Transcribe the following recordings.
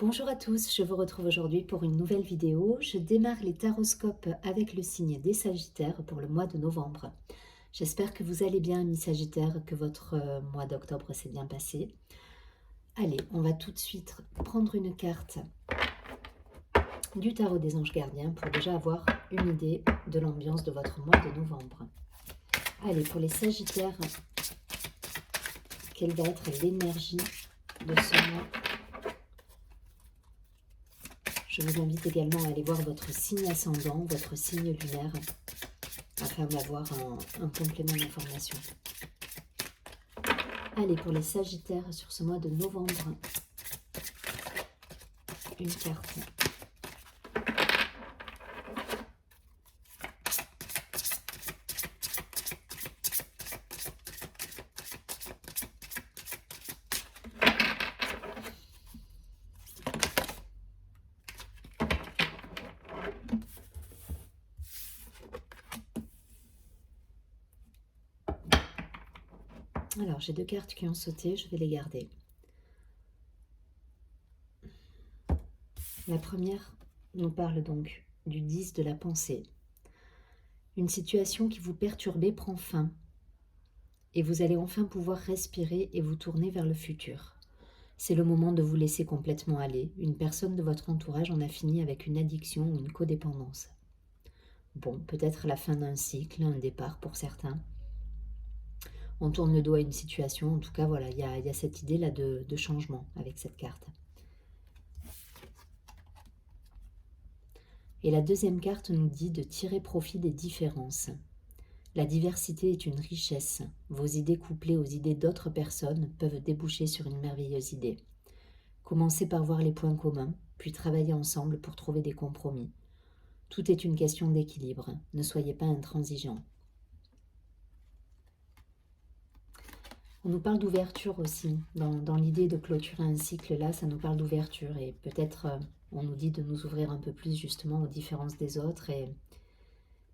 Bonjour à tous, je vous retrouve aujourd'hui pour une nouvelle vidéo. Je démarre les taroscopes avec le signe des Sagittaires pour le mois de novembre. J'espère que vous allez bien, amis Sagittaires, que votre mois d'octobre s'est bien passé. Allez, on va tout de suite prendre une carte du tarot des anges gardiens pour déjà avoir une idée de l'ambiance de votre mois de novembre. Allez, pour les Sagittaires, quelle va être l'énergie de ce mois? Je vous invite également à aller voir votre signe ascendant, votre signe lunaire, afin d'avoir un complément d'information. Allez, pour les Sagittaires, sur ce mois de novembre, une carte. Alors, j'ai deux cartes qui ont sauté, je vais les garder. La première nous parle donc du 10 de la pensée. Une situation qui vous perturbait prend fin et vous allez enfin pouvoir respirer et vous tourner vers le futur. C'est le moment de vous laisser complètement aller. Une personne de votre entourage en a fini avec une addiction ou une codépendance. Bon, peut-être la fin d'un cycle, un départ pour certains. On tourne le dos à une situation. En tout cas, voilà, il y a cette idée-là de changement avec cette carte. Et la deuxième carte nous dit de tirer profit des différences. La diversité est une richesse. Vos idées couplées aux idées d'autres personnes peuvent déboucher sur une merveilleuse idée. Commencez par voir les points communs, puis travaillez ensemble pour trouver des compromis. Tout est une question d'équilibre. Ne soyez pas intransigeants. On nous parle d'ouverture aussi. Dans l'idée de clôturer un cycle là, ça nous parle d'ouverture. Et peut-être on nous dit de nous ouvrir un peu plus justement aux différences des autres. Et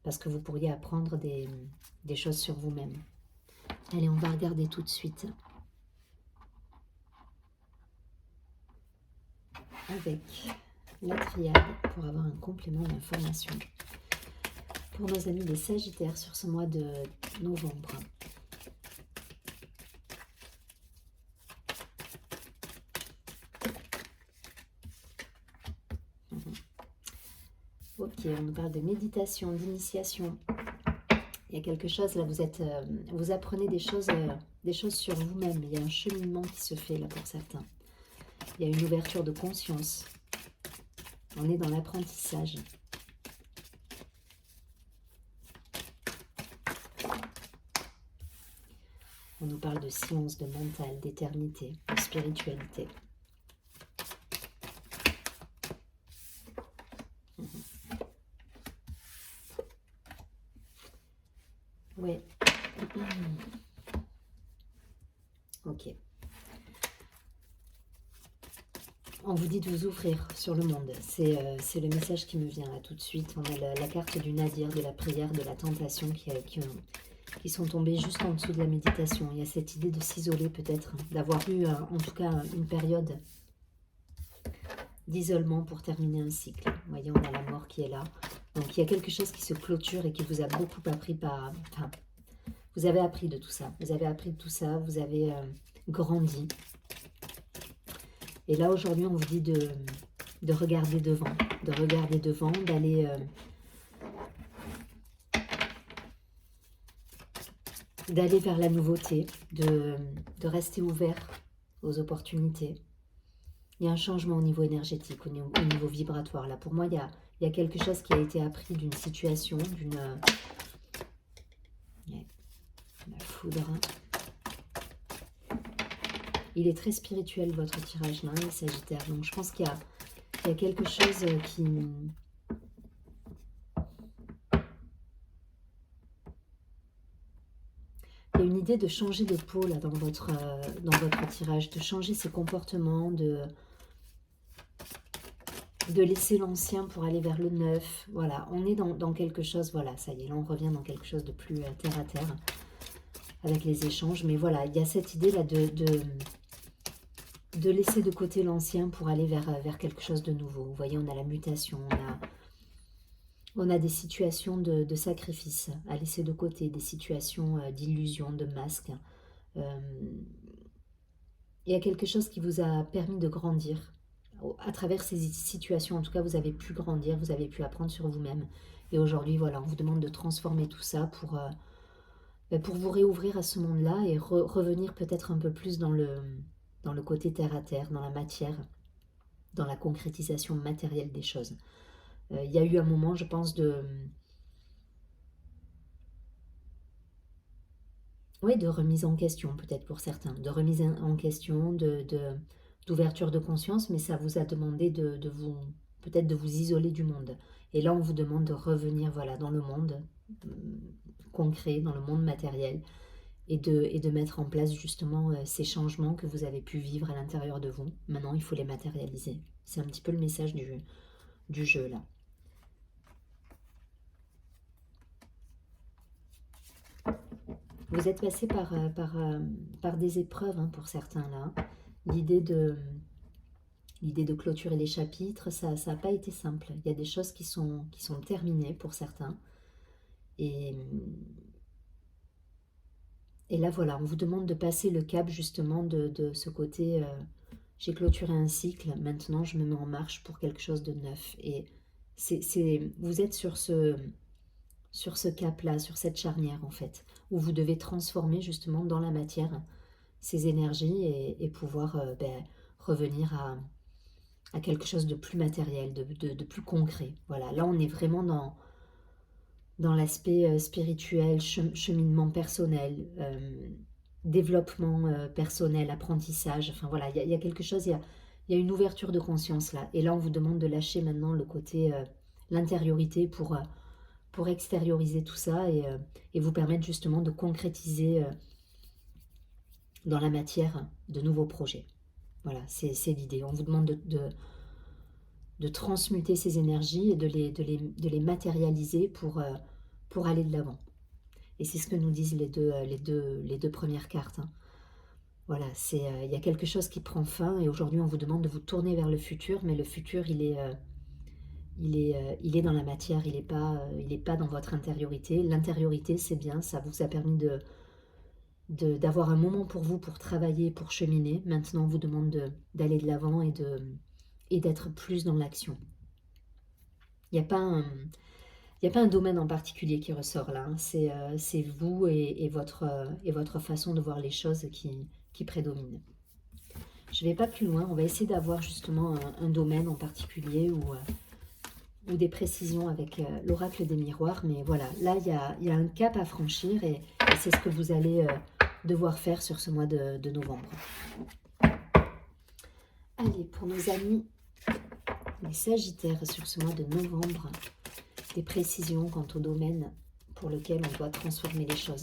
parce que vous pourriez apprendre des choses sur vous-même. Allez, on va regarder tout de suite. Avec la triade pour avoir un complément d'information. Pour nos amis des Sagittaires sur ce mois de novembre. Ok, on nous parle de méditation, d'initiation. Il y a quelque chose, là, vous apprenez des choses sur vous-même. Il y a un cheminement qui se fait là pour certains. Il y a une ouverture de conscience. On est dans l'apprentissage. On nous parle de science, de mental, d'éternité, de spiritualité. Ouais. Ok. On vous dit de vous ouvrir sur le monde. C'est le message qui me vient là tout de suite. On a la carte du nadir, de la prière, de la tentation qui sont tombées juste en dessous de la méditation. Il y a cette idée de s'isoler peut-être, d'avoir eu en tout cas une période d'isolement pour terminer un cycle. Vous voyez, on a la mort qui est là. Donc il y a quelque chose qui se clôture et qui vous a beaucoup appris par... Enfin, vous avez appris de tout ça. Vous avez appris de tout ça. Vous avez grandi. Et là, aujourd'hui, on vous dit de regarder devant. De regarder devant, d'aller... d'aller vers la nouveauté, de rester ouvert aux opportunités. Il y a un changement au niveau énergétique, au niveau vibratoire. Là, pour moi, il y a quelque chose qui a été appris d'une situation, d'une... la foudre. Il est très spirituel, votre tirage, là, les Sagittaires. Donc, je pense qu'il y a quelque chose qui... Il y a une idée de changer de peau là dans votre tirage, de changer ses comportements, de laisser l'ancien pour aller vers le neuf. Voilà, on est dans quelque chose, voilà, ça y est, là on revient dans quelque chose de plus terre à terre avec les échanges. Mais voilà, il y a cette idée là de laisser de côté l'ancien pour aller vers quelque chose de nouveau. Vous voyez, on a la mutation, on a des situations de sacrifice à laisser de côté, des situations d'illusion, de masque. Euh, il y a quelque chose qui vous a permis de grandir. À travers ces situations, en tout cas, vous avez pu grandir, vous avez pu apprendre sur vous-même. Et aujourd'hui, voilà, on vous demande de transformer tout ça pour vous réouvrir à ce monde-là et revenir peut-être un peu plus dans le côté terre à terre, dans la matière, dans la concrétisation matérielle des choses. Il y a eu un moment, je pense, oui, de remise en question, peut-être pour certains, de remise en question, d'ouverture de conscience, mais ça vous a demandé vous, peut-être de vous isoler du monde. Et là, on vous demande de revenir, voilà, dans le monde concret, dans le monde matériel, et de mettre en place justement ces changements que vous avez pu vivre à l'intérieur de vous. Maintenant, il faut les matérialiser. C'est un petit peu le message du jeu, là. Vous êtes passé par des épreuves hein, pour certains là. L'idée de clôturer les chapitres, ça n'a pas été simple. Il y a des choses qui sont terminées pour certains. Et là voilà, on vous demande de passer le cap justement de ce côté j'ai clôturé un cycle, maintenant je me mets en marche pour quelque chose de neuf. Et vous êtes sur ce cap-là, sur cette charnière en fait, où vous devez transformer justement dans la matière ces énergies et pouvoir revenir à quelque chose de plus matériel, de plus concret. Voilà, là on est vraiment dans l'aspect spirituel, cheminement personnel, développement personnel, apprentissage. Enfin voilà, il y a quelque chose, il y a une ouverture de conscience là. Et là on vous demande de lâcher maintenant le côté, l'intériorité pour extérioriser tout ça et vous permettre justement de concrétiser dans la matière de nouveaux projets. Voilà, c'est l'idée. On vous demande de transmuter ces énergies et de les matérialiser pour aller de l'avant. Et c'est ce que nous disent les deux premières cartes. Hein. Voilà, il y a quelque chose qui prend fin et aujourd'hui on vous demande de vous tourner vers le futur, mais le futur il est dans la matière, il est pas dans votre intériorité. L'intériorité c'est bien, ça vous a permis d'avoir un moment pour vous, pour travailler, pour cheminer. Maintenant on vous demande d'aller de l'avant et d'être plus dans l'action. Il n'y a pas un domaine en particulier qui ressort là. Hein. C'est vous et votre façon de voir les choses qui prédomine. Je ne vais pas plus loin. On va essayer d'avoir justement un domaine en particulier ou des précisions avec l'oracle des miroirs. Mais voilà, là, il y a un cap à franchir et c'est ce que vous allez devoir faire sur ce mois de novembre. Allez, pour nos amis les Sagittaires sur ce mois de novembre, des précisions quant au domaine pour lequel on doit transformer les choses.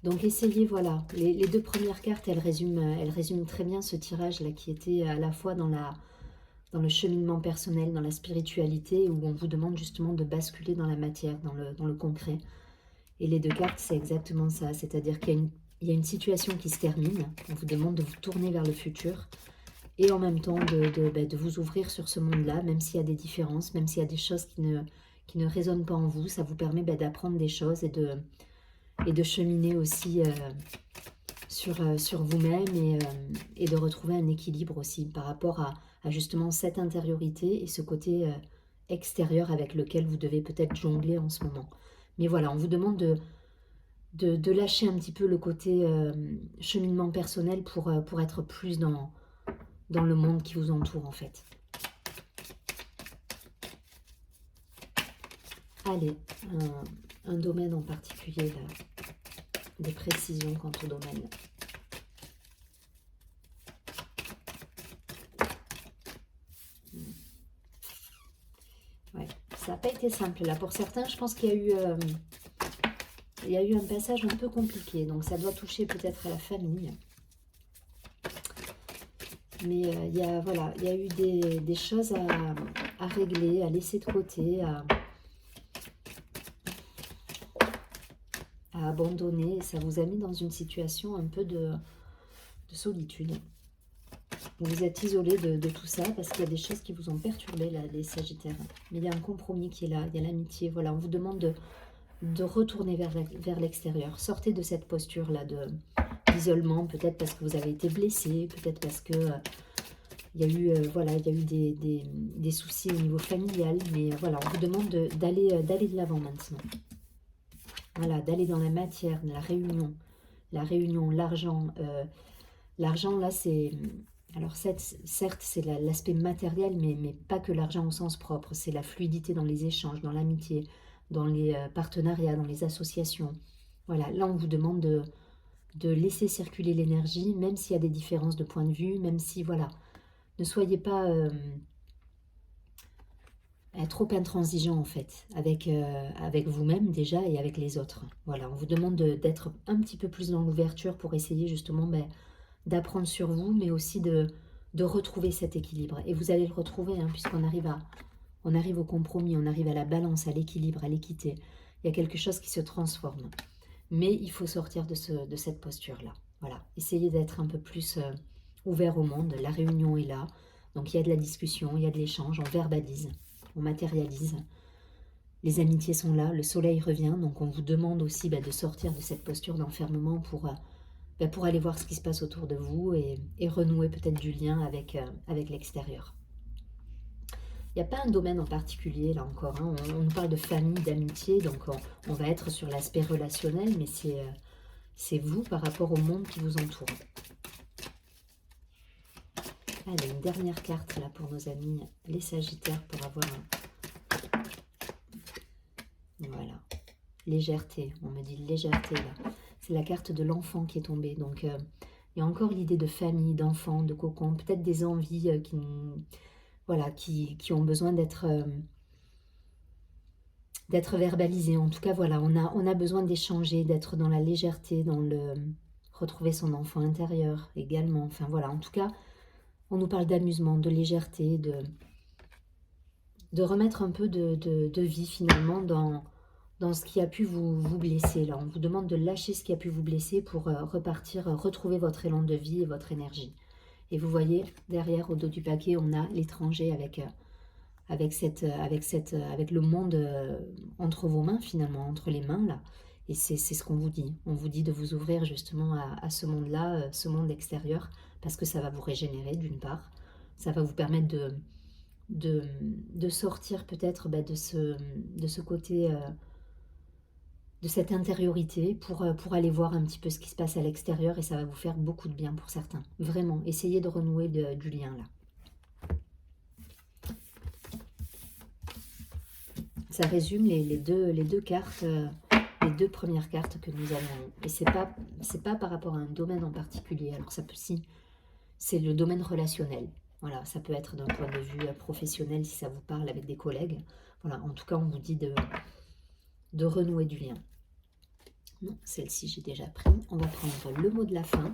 Donc essayez, voilà, les deux premières cartes, elles résument très bien ce tirage-là qui était à la fois dans le cheminement personnel, dans la spiritualité, où on vous demande justement de basculer dans la matière, dans le concret. Et les deux cartes, c'est exactement ça, c'est-à-dire qu'il y a une situation qui se termine, on vous demande de vous tourner vers le futur, et en même temps de vous ouvrir sur ce monde-là, même s'il y a des différences, même s'il y a des choses qui ne résonnent pas en vous, ça vous permet d'apprendre des choses et de cheminer aussi sur vous-même et de retrouver un équilibre aussi par rapport à justement cette intériorité et ce côté extérieur avec lequel vous devez peut-être jongler en ce moment. Mais voilà, on vous demande de lâcher un petit peu le côté cheminement personnel pour être plus dans le monde qui vous entoure en fait. Allez, un domaine en particulier, là, des précisions quant au domaine. Ouais, ça n'a pas été simple là. Pour certains, je pense qu'il y a eu un passage un peu compliqué, donc ça doit toucher peut-être à la famille. Mais il y a eu des choses à régler, à laisser de côté, à à abandonner. Et ça vous a mis dans une situation un peu de solitude. Vous êtes isolé de tout ça parce qu'il y a des choses qui vous ont perturbé, là, les Sagittaires. Mais il y a un compromis qui est là, il y a l'amitié. Voilà, on vous demande de retourner vers l'extérieur. Sortez de cette posture-là d'isolement, peut-être parce que vous avez été blessé, peut-être parce que il y a eu, voilà, il y a eu des soucis au niveau familial. Mais voilà, on vous demande d'aller de l'avant maintenant. Voilà, d'aller dans la matière, la réunion, l'argent. L'argent, là, c'est... Alors, certes, c'est l'aspect matériel, mais pas que l'argent au sens propre. C'est la fluidité dans les échanges, dans l'amitié, dans les partenariats, dans les associations. Voilà, là, on vous demande de laisser circuler l'énergie, même s'il y a des différences de point de vue, même si, voilà, ne soyez pas trop intransigeant, en fait, avec vous-même, déjà, et avec les autres. Voilà, on vous demande d'être un petit peu plus dans l'ouverture pour essayer, justement, d'apprendre sur vous, mais aussi de retrouver cet équilibre. Et vous allez le retrouver, hein, puisqu'on arrive au compromis, on arrive à la balance, à l'équilibre, à l'équité. Il y a quelque chose qui se transforme. Mais il faut sortir de cette posture-là. Voilà, essayez d'être un peu plus ouvert au monde. La réunion est là, donc il y a de la discussion, il y a de l'échange, on verbalise, on matérialise. Les amitiés sont là, le soleil revient, donc on vous demande aussi de sortir de cette posture d'enfermement pour aller voir ce qui se passe autour de vous et renouer peut-être du lien avec l'extérieur. Il n'y a pas un domaine en particulier, là encore. Hein. On nous parle de famille, d'amitié, donc on va être sur l'aspect relationnel, mais c'est vous par rapport au monde qui vous entoure. Allez, une dernière carte là pour nos amis, les Sagittaires, pour avoir un... Voilà. Légèreté, on me dit légèreté là. C'est la carte de l'enfant qui est tombée, donc... il y a encore l'idée de famille, d'enfants, de cocon, peut-être des envies voilà, qui ont besoin d'être verbalisées. En tout cas, voilà, on a besoin d'échanger, d'être dans la légèreté, dans le retrouver son enfant intérieur également. Enfin voilà, en tout cas, on nous parle d'amusement, de légèreté, de remettre un peu de vie finalement dans ce qui a pu vous blesser. Là, on vous demande de lâcher ce qui a pu vous blesser pour repartir, retrouver votre élan de vie et votre énergie. Et vous voyez, derrière, au dos du paquet, on a l'étranger avec le monde entre vos mains, finalement, entre les mains, là. Et c'est ce qu'on vous dit. On vous dit de vous ouvrir justement à ce monde-là, ce monde extérieur, parce que ça va vous régénérer, d'une part. Ça va vous permettre de sortir peut-être de ce côté... de cette intériorité pour aller voir un petit peu ce qui se passe à l'extérieur et ça va vous faire beaucoup de bien pour certains. Vraiment, essayez de renouer du lien là. Ça résume les deux cartes, les deux premières cartes que nous avons. Et c'est pas par rapport à un domaine en particulier. Alors ça peut si, c'est le domaine relationnel. Voilà, ça peut être d'un point de vue professionnel si ça vous parle avec des collègues. Voilà, en tout cas on vous dit de renouer du lien. Non, celle-ci j'ai déjà pris. On va prendre le mot de la fin.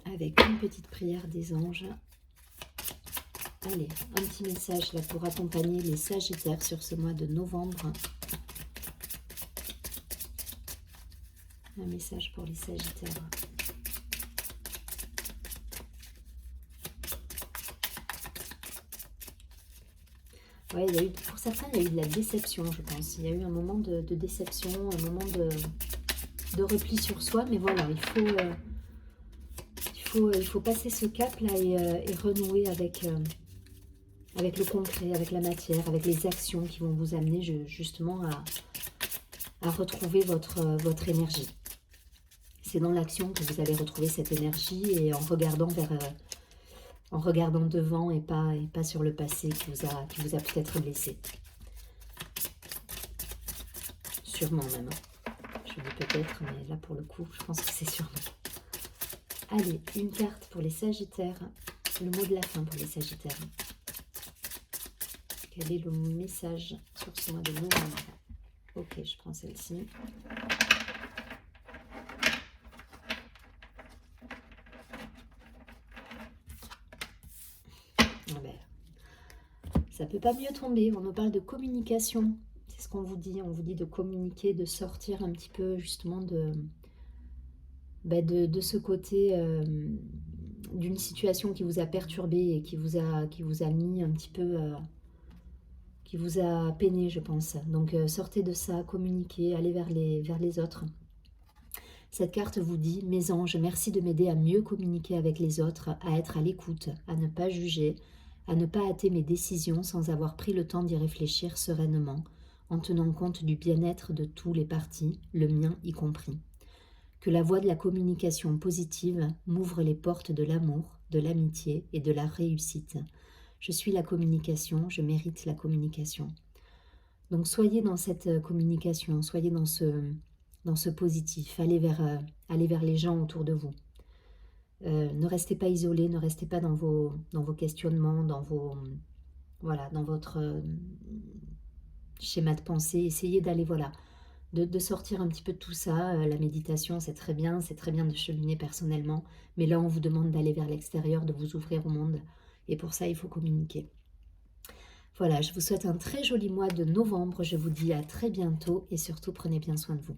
Avec une petite prière des anges. Allez, un petit message là pour accompagner les Sagittaires sur ce mois de novembre. Un message pour les Sagittaires. Ouais, il y a eu, pour certains, il y a eu de la déception, je pense. Il y a eu un moment de déception, un moment de repli sur soi. Mais voilà, il faut passer ce cap-là et renouer avec le concret, avec la matière, avec les actions qui vont vous amener justement à retrouver votre énergie. C'est dans l'action que vous allez retrouver cette énergie et en regardant devant et pas sur le passé qui vous a peut-être blessé. Sûrement même. Je dis peut-être, mais là pour le coup, je pense que c'est sûrement. Allez, une carte pour les Sagittaires. Le mot de la fin pour les Sagittaires. Quel est le message sur ce mois de novembre? Ok, je prends celle-ci. Ça peut pas mieux tomber. On nous parle de communication. C'est ce qu'on vous dit. On vous dit de communiquer, de sortir un petit peu justement de ce côté d'une situation qui vous a perturbé et qui vous a mis un petit peu, qui vous a peiné, je pense. Donc sortez de ça, communiquez, allez vers les autres. Cette carte vous dit: mes anges, merci de m'aider à mieux communiquer avec les autres, à être à l'écoute, à ne pas juger, à ne pas hâter mes décisions sans avoir pris le temps d'y réfléchir sereinement, en tenant compte du bien-être de tous les partis, le mien y compris. Que la voie de la communication positive m'ouvre les portes de l'amour, de l'amitié et de la réussite. Je suis la communication, je mérite la communication. Donc soyez dans cette communication, soyez dans ce positif, allez vers les gens autour de vous. Ne restez pas isolés, ne restez pas dans vos questionnements, dans votre schéma de pensée. Essayez d'aller, de sortir un petit peu de tout ça. La méditation, c'est très bien de cheminer personnellement, mais là on vous demande d'aller vers l'extérieur, de vous ouvrir au monde, et pour ça il faut communiquer. Voilà, je vous souhaite un très joli mois de novembre, je vous dis à très bientôt et surtout prenez bien soin de vous.